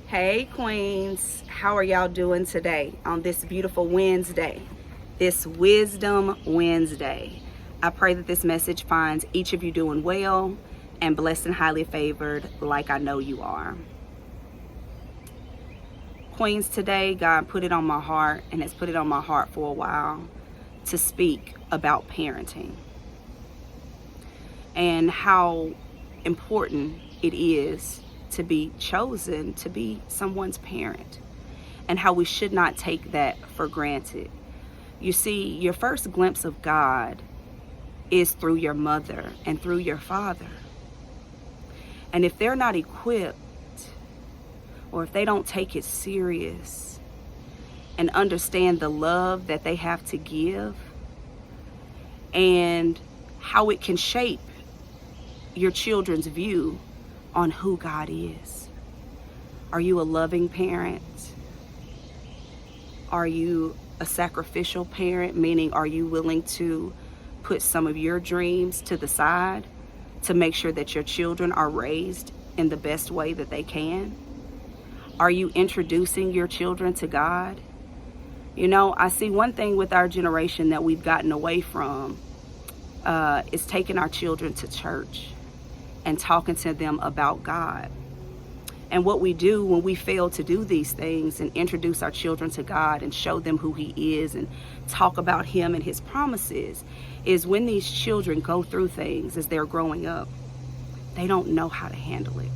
Hey Queens, how are y'all doing today on this beautiful Wednesday, this Wisdom Wednesday? I pray that this message finds each of you doing well and blessed and highly favored like I know you are. Queens, today God put it on my heart, and has put it on my heart for a while, to speak about parenting and how important it is to be chosen to be someone's parent, and how we should not take that for granted. You see, your first glimpse of God is through your mother and through your father. And if they're not equipped, or if they don't take it serious and understand the love that they have to give and how it can shape your children's view on who God is. Are you a loving parent? Are you a sacrificial parent? Meaning, are you willing to put some of your dreams to the side to make sure that your children are raised in the best way that they can? Are you introducing your children to God? You know, I see one thing with our generation that we've gotten away from is taking our children to church and talking to them about God. And what we do when we fail to do these things and introduce our children to God and show them who He is and talk about Him and His promises, is when these children go through things as they're growing up, they don't know how to handle it.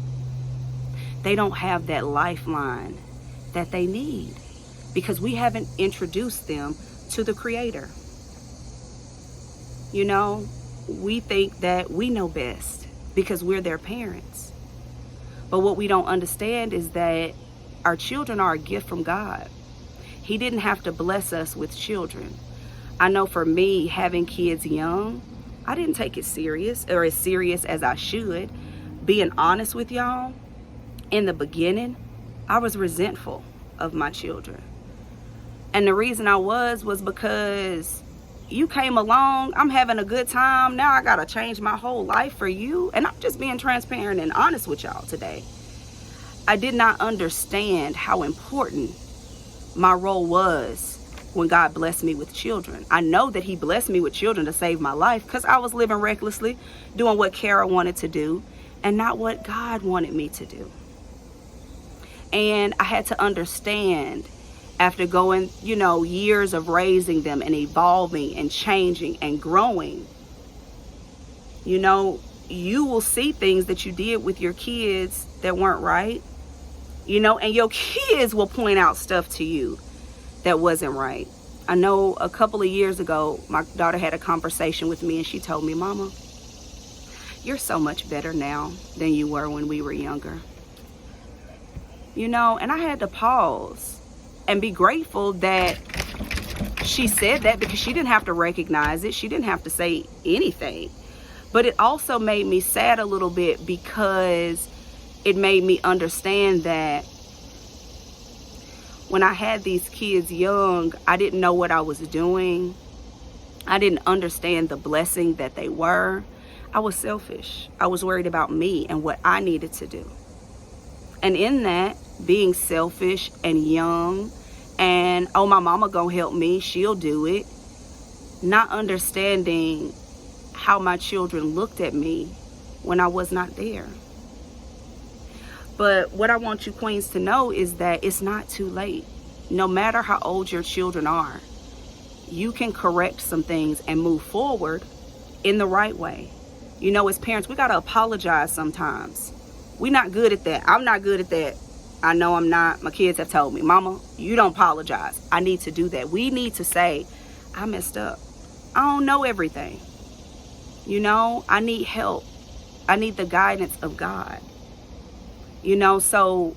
They don't have that lifeline that they need because we haven't introduced them to the Creator. You know, we think that we know best because we're their parents. But what we don't understand is that our children are a gift from God. He didn't have to bless us with children. I know for me, having kids young, I didn't take it serious, or as serious as I should. Being honest with y'all, in the beginning, I was resentful of my children. And the reason I was because you came along, I'm having a good time, now I gotta change my whole life for you. And I'm just being transparent and honest with y'all today. I did not understand how important my role was when God blessed me with children. I know that He blessed me with children to save my life because I was living recklessly, doing what Kara wanted to do and not what God wanted me to do. And I had to understand, after going, years of raising them and evolving and changing and growing, you will see things that you did with your kids that weren't right, and your kids will point out stuff to you that wasn't right. I know a couple of years ago, my daughter had a conversation with me and she told me, "Mama, you're so much better now than you were when we were younger." And I had to pause and be grateful that she said that, because she didn't have to recognize it. She didn't have to say anything. But it also made me sad a little bit, because it made me understand that when I had these kids young, I didn't know what I was doing. I didn't understand the blessing that they were. I was selfish. I was worried about me and what I needed to do. And in that, being selfish and young and, oh, my mama gonna help me, she'll do it, not understanding how my children looked at me when I was not there. But what I want you Queens to know is that it's not too late. No matter how old your children are, you can correct some things and move forward in the right way. As parents, we gotta apologize sometimes. We're not good at that. I'm not good at that. I know I'm not. My kids have told me, "Mama, you don't apologize." I need to do that. We need to say, "I messed up. I don't know everything. I need help. I need the guidance of God." So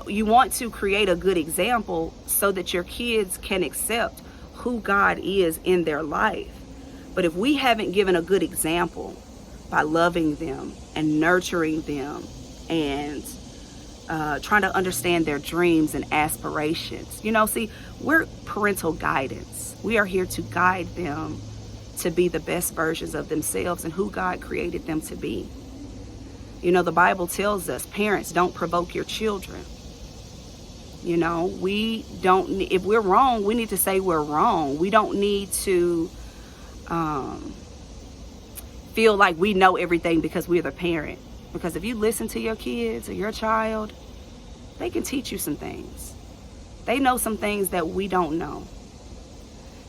you want to create a good example so that your kids can accept who God is in their life. But if we haven't given a good example by loving them and nurturing them and trying to understand their dreams and aspirations, see, we're parental guidance. We are here to guide them to be the best versions of themselves and who God created them to be. You know, the Bible tells us, parents, don't provoke your children. You know, we don't, if we're wrong, we need to say we're wrong. We don't need to feel like we know everything because we're the parent. Because if you listen to your kids or your child, they can teach you some things. They know some things that we don't know.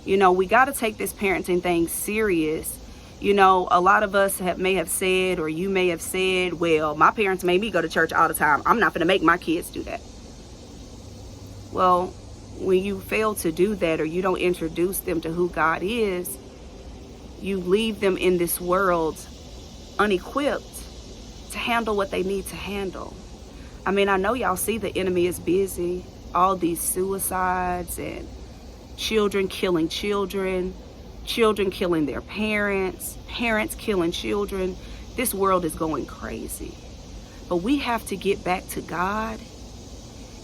You know, we got to take this parenting thing serious. You know, a lot of us may have said, or you may have said, well, my parents made me go to church all the time. I'm not going to make my kids do that. Well, when you fail to do that, or you don't introduce them to who God is, you leave them in this world unequipped to handle what they need to handle. I mean, I know y'all see the enemy is busy. All these suicides and children killing children, children killing their parents, parents killing children. This world is going crazy. But we have to get back to God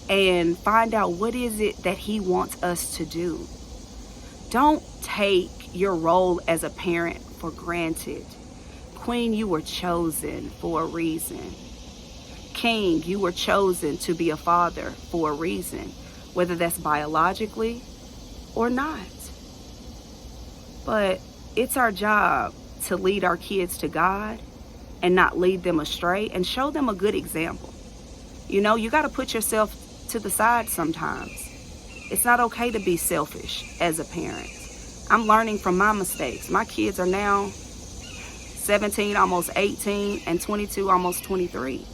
and find out what is it that he wants us to do. Don't take your role as a parent for granted. Queen, you were chosen for a reason. King, you were chosen to be a father for a reason, whether that's biologically or not. But it's our job to lead our kids to God and not lead them astray, and show them a good example. You know, you got to put yourself to the side sometimes. It's not okay to be selfish as a parent. I'm learning from my mistakes. My kids are now 17, almost 18, and 22, almost 23.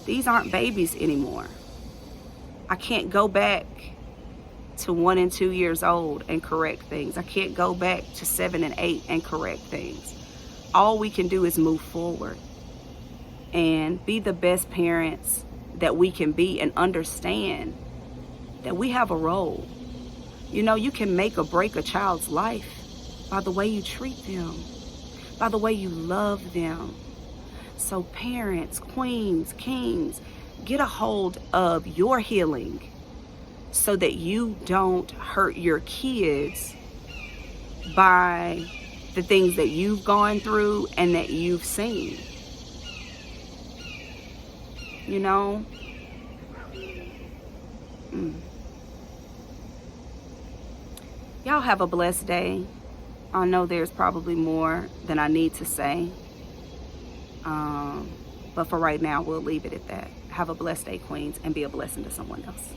These aren't babies anymore. I can't go back to 1 and 2 years old and correct things. I can't go back to 7 and 8 and correct things. All we can do is move forward and be the best parents that we can be, and understand that we have a role. You know, you can make or break a child's life by the way you treat them, by the way you love them. So parents, queens, kings, get a hold of your healing so that you don't hurt your kids by the things that you've gone through and that you've seen. You know? Y'all have a blessed day. I know there's probably more than I need to say. But for right now, we'll leave it at that. Have a blessed day, Queens, and be a blessing to someone else.